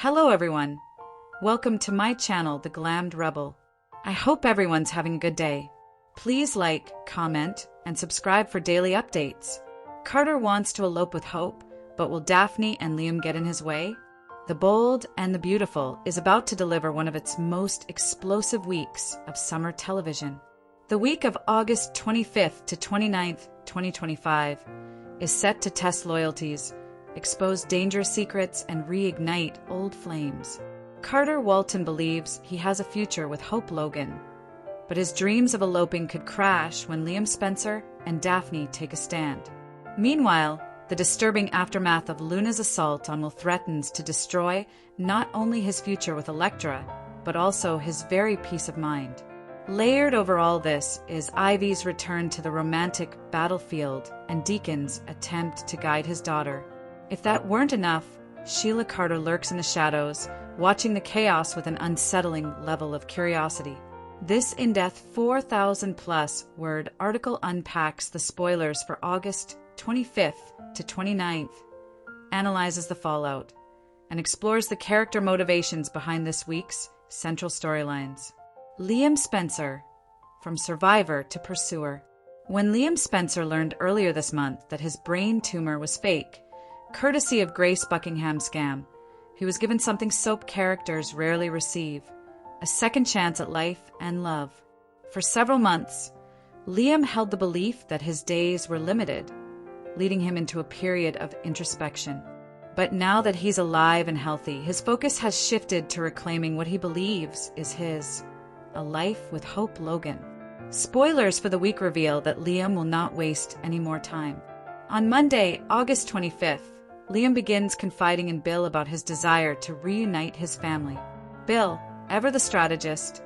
Hello everyone. Welcome to my channel, the Glammed Rebel. I hope everyone's having a good day. Please like, comment, and subscribe for daily updates. Carter wants to elope with Hope, but will Daphne and Liam get in his way? The Bold and the Beautiful is about to deliver one of its most explosive weeks of summer television. The week of August 25th to 29th, 2025 is set to test loyalties, expose dangerous secrets, and reignite old flames. Carter Walton believes he has a future with Hope Logan, but his dreams of eloping could crash when Liam Spencer and Daphne take a stand. Meanwhile, the disturbing aftermath of Luna's assault on Will threatens to destroy not only his future with Elektra, but also his very peace of mind. Layered over all this is Ivy's return to the romantic battlefield and Deacon's attempt to guide his daughter. If that weren't enough, Sheila Carter lurks in the shadows, watching the chaos with an unsettling level of curiosity. This in-depth 4,000-plus word article unpacks the spoilers for August 25th to 29th, analyzes the fallout, and explores the character motivations behind this week's central storylines. Liam Spencer, from survivor to pursuer. When Liam Spencer learned earlier this month that his brain tumor was fake, courtesy of Grace Buckingham's scam, he was given something soap characters rarely receive: a second chance at life and love. For several months, Liam held the belief that his days were limited, leading him into a period of introspection. But now that he's alive and healthy, his focus has shifted to reclaiming what he believes is his: a life with Hope Logan. Spoilers for the week reveal that Liam will not waste any more time. On Monday, August 25th, Liam begins confiding in Bill about his desire to reunite his family. Bill, ever the strategist,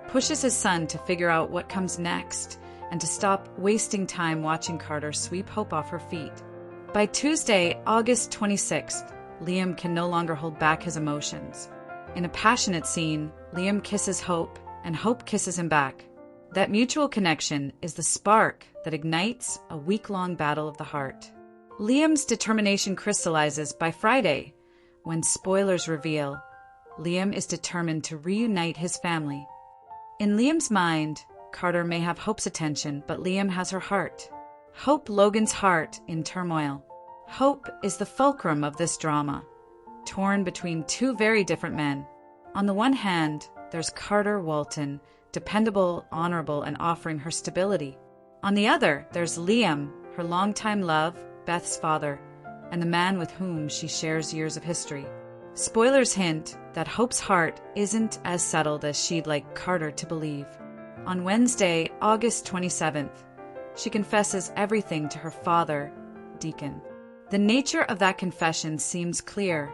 pushes his son to figure out what comes next and to stop wasting time watching Carter sweep Hope off her feet. By Tuesday, August 26th, Liam can no longer hold back his emotions. In a passionate scene, Liam kisses Hope, and Hope kisses him back. That mutual connection is the spark that ignites a week-long battle of the heart. Liam's determination crystallizes by Friday, when spoilers reveal Liam is determined to reunite his family. In Liam's mind, Carter may have Hope's attention, but Liam has her heart. Hope Logan's heart in turmoil. Hope is the fulcrum of this drama, torn between two very different men. On the one hand, there's Carter Walton, dependable, honorable, and offering her stability. On the other, there's Liam, her longtime love, Beth's father, and the man with whom she shares years of history. Spoilers hint that Hope's heart isn't as settled as she'd like Carter to believe. On Wednesday, August 27th, she confesses everything to her father, Deacon. The nature of that confession seems clear: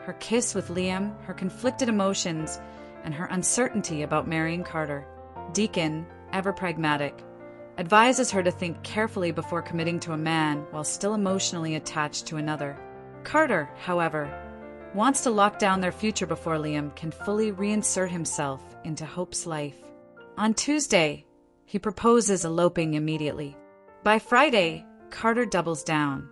her kiss with Liam, her conflicted emotions, and her uncertainty about marrying Carter. Deacon, ever pragmatic, advises her to think carefully before committing to a man while still emotionally attached to another. Carter, however, wants to lock down their future before Liam can fully reinsert himself into Hope's life. On Tuesday, he proposes eloping immediately. By Friday, Carter doubles down,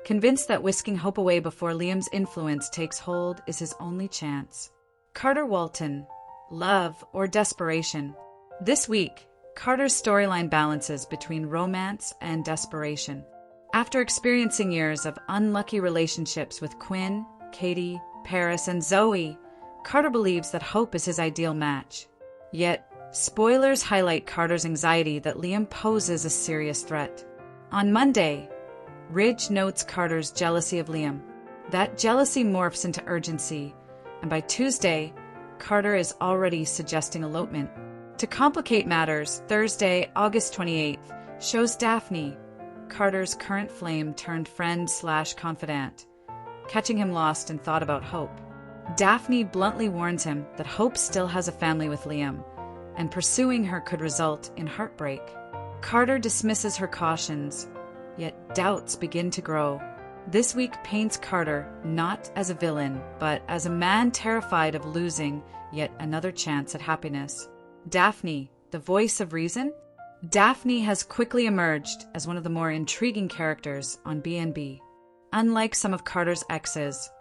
convinced that whisking Hope away before Liam's influence takes hold is his only chance. Carter Walton, love or desperation. This week, Carter's storyline balances between romance and desperation. After experiencing years of unlucky relationships with Quinn, Katie, Paris, and Zoe, Carter believes that Hope is his ideal match. Yet, spoilers highlight Carter's anxiety that Liam poses a serious threat. On Monday, Ridge notes Carter's jealousy of Liam. That jealousy morphs into urgency, and by Tuesday, Carter is already suggesting elopement. To complicate matters, Thursday, August 28th, shows Daphne, Carter's current flame-turned-friend/confidant, catching him lost in thought about Hope. Daphne bluntly warns him that Hope still has a family with Liam, and pursuing her could result in heartbreak. Carter dismisses her cautions, yet doubts begin to grow. This week paints Carter not as a villain, but as a man terrified of losing yet another chance at happiness. Daphne, the voice of reason? Daphne has quickly emerged as one of the more intriguing characters on B&B. Unlike some of Carter's exes,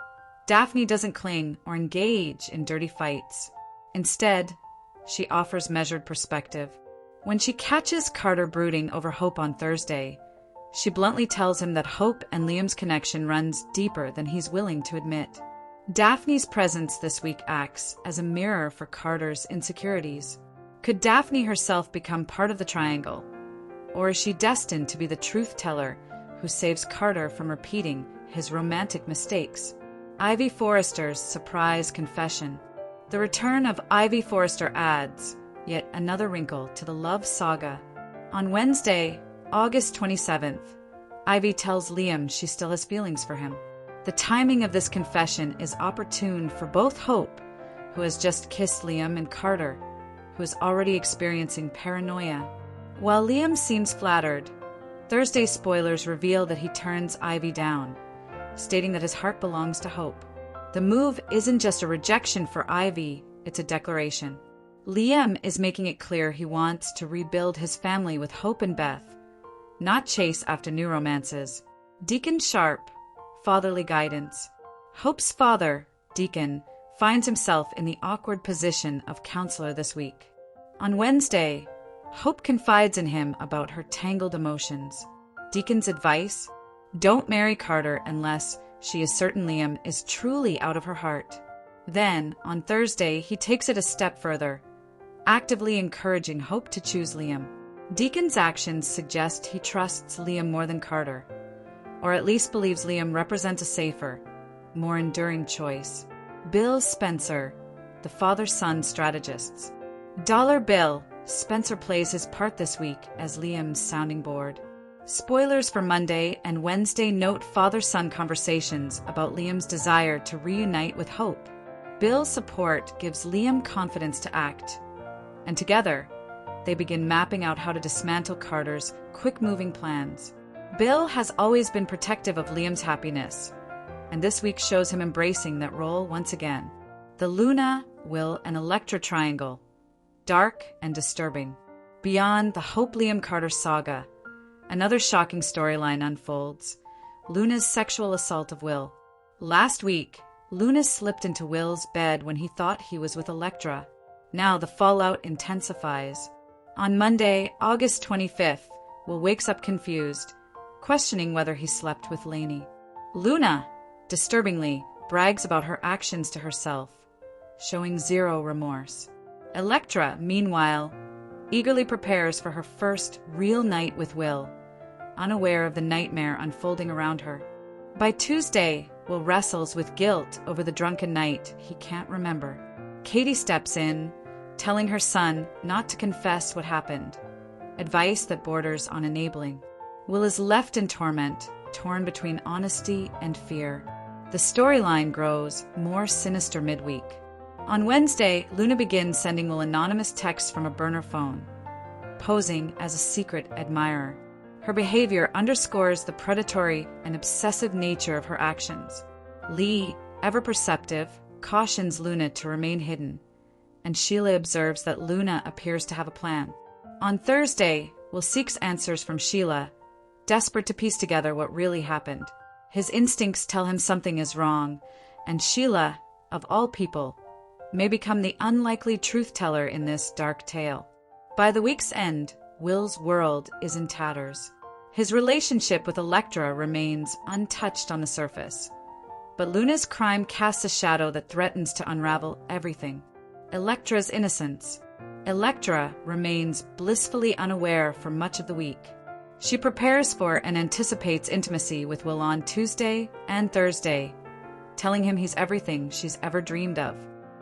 Daphne doesn't cling or engage in dirty fights. Instead, she offers measured perspective. When she catches Carter brooding over Hope on Thursday, she bluntly tells him that Hope and Liam's connection runs deeper than he's willing to admit. Daphne's presence this week acts as a mirror for Carter's insecurities. Could Daphne herself become part of the triangle? Or is she destined to be the truth teller who saves Carter from repeating his romantic mistakes? Ivy Forrester's surprise confession. The return of Ivy Forrester adds yet another wrinkle to the love saga. On Wednesday, August 27th, Ivy tells Liam she still has feelings for him. The timing of this confession is opportune for both Hope, who has just kissed Liam, and Carter, who is already experiencing paranoia. While Liam seems flattered, Thursday's spoilers reveal that he turns Ivy down, stating that his heart belongs to Hope. The move isn't just a rejection for Ivy, it's a declaration. Liam is making it clear he wants to rebuild his family with Hope and Beth, not chase after new romances. Deacon Sharp, fatherly guidance. Hope's father, Deacon, finds himself in the awkward position of counselor this week. On Wednesday, Hope confides in him about her tangled emotions. Deacon's advice? Don't marry Carter unless she is certain Liam is truly out of her heart. Then, on Thursday, he takes it a step further, actively encouraging Hope to choose Liam. Deacon's actions suggest he trusts Liam more than Carter, or at least believes Liam represents a safer, more enduring choice. Bill Spencer, the father-son strategists. Dollar Bill, Spencer plays his part this week as Liam's sounding board. Spoilers for Monday and Wednesday note father-son conversations about Liam's desire to reunite with Hope. Bill's support gives Liam confidence to act, and together, they begin mapping out how to dismantle Carter's quick-moving plans. Bill has always been protective of Liam's happiness, and this week shows him embracing that role once again. The Luna, Will, and Electra triangle. Dark and disturbing. Beyond the Hope-Liam-Carter saga, another shocking storyline unfolds. Luna's sexual assault of Will. Last week, Luna slipped into Will's bed when he thought he was with Electra. Now the fallout intensifies. On Monday, August 25th, Will wakes up confused, questioning whether he slept with Lainey. Luna, disturbingly, brags about her actions to herself, showing zero remorse. Electra, meanwhile, eagerly prepares for her first real night with Will, unaware of the nightmare unfolding around her. By Tuesday, Will wrestles with guilt over the drunken night he can't remember. Katie steps in, telling her son not to confess what happened, advice that borders on enabling. Will is left in torment, torn between honesty and fear. The storyline grows more sinister midweek. On Wednesday, Luna begins sending Will anonymous texts from a burner phone, posing as a secret admirer. Her behavior underscores the predatory and obsessive nature of her actions. Lee, ever perceptive, cautions Luna to remain hidden, and Sheila observes that Luna appears to have a plan. On Thursday, Will seeks answers from Sheila, desperate to piece together what really happened. His instincts tell him something is wrong, and Sheila, of all people, may become the unlikely truth-teller in this dark tale. By the week's end, Will's world is in tatters. His relationship with Electra remains untouched on the surface, but Luna's crime casts a shadow that threatens to unravel everything. Electra's innocence. Electra remains blissfully unaware for much of the week. She prepares for and anticipates intimacy with Will on Tuesday and Thursday, telling him he's everything she's ever dreamed of.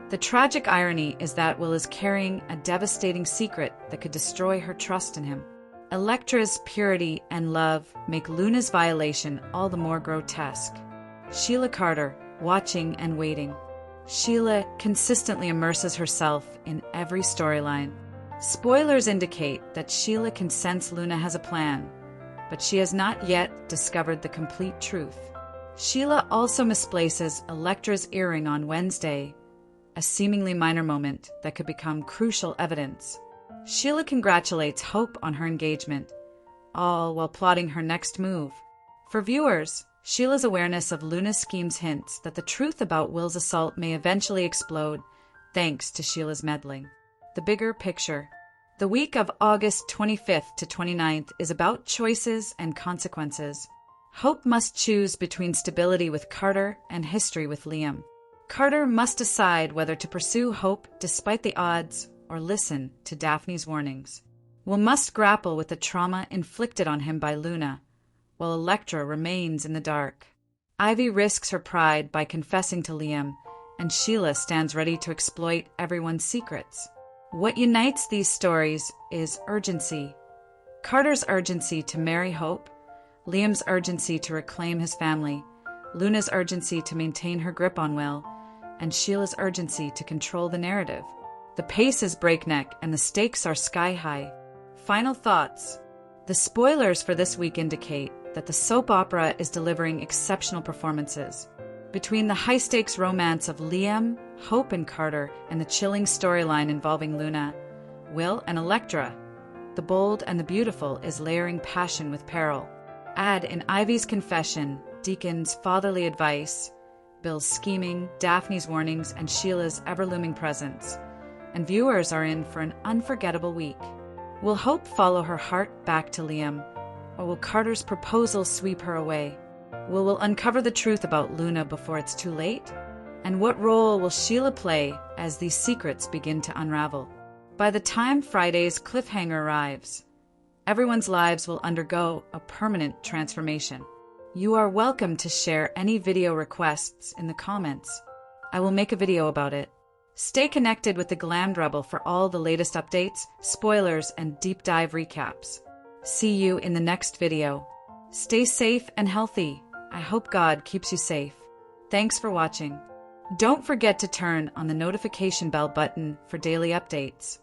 The tragic irony is that Will is carrying a devastating secret that could destroy her trust in him. Electra's purity and love make Luna's violation all the more grotesque. Sheila Carter, watching and waiting. Sheila consistently immerses herself in every storyline. Spoilers indicate that Sheila can sense Luna has a plan, but she has not yet discovered the complete truth. Sheila also misplaces Electra's earring on Wednesday, a seemingly minor moment that could become crucial evidence. Sheila congratulates Hope on her engagement, all while plotting her next move. For viewers, Sheila's awareness of Luna's schemes hints that the truth about Will's assault may eventually explode, thanks to Sheila's meddling. The bigger picture. The week of August 25th to 29th is about choices and consequences. Hope must choose between stability with Carter and history with Liam. Carter must decide whether to pursue hope despite the odds or listen to Daphne's warnings. Will must grapple with the trauma inflicted on him by Luna, while Electra remains in the dark. Ivy risks her pride by confessing to Liam, and Sheila stands ready to exploit everyone's secrets. What unites these stories is urgency. Carter's urgency to marry Hope, Liam's urgency to reclaim his family, Luna's urgency to maintain her grip on Will, and Sheila's urgency to control the narrative. The pace is breakneck and the stakes are sky high. Final thoughts. The spoilers for this week indicate that the soap opera is delivering exceptional performances. Between the high-stakes romance of Liam, Hope, and Carter, and the chilling storyline involving Luna, Will, and Electra, the bold and the beautiful is layering passion with peril. Add in Ivy's confession, Deacon's fatherly advice, Bill's scheming, Daphne's warnings, and Sheila's ever-looming presence, and viewers are in for an unforgettable week. Will Hope follow her heart back to Liam, or will Carter's proposal sweep her away? Will uncover the truth about Luna before it's too late? And what role will Sheila play as these secrets begin to unravel? By the time Friday's cliffhanger arrives, everyone's lives will undergo a permanent transformation. You are welcome to share any video requests in the comments. I will make a video about it. Stay connected with the Glammed Rebel for all the latest updates, spoilers, and deep dive recaps. See you in the next video. Stay safe and healthy. I hope God keeps you safe. Thanks for watching. Don't forget to turn on the notification bell button for daily updates.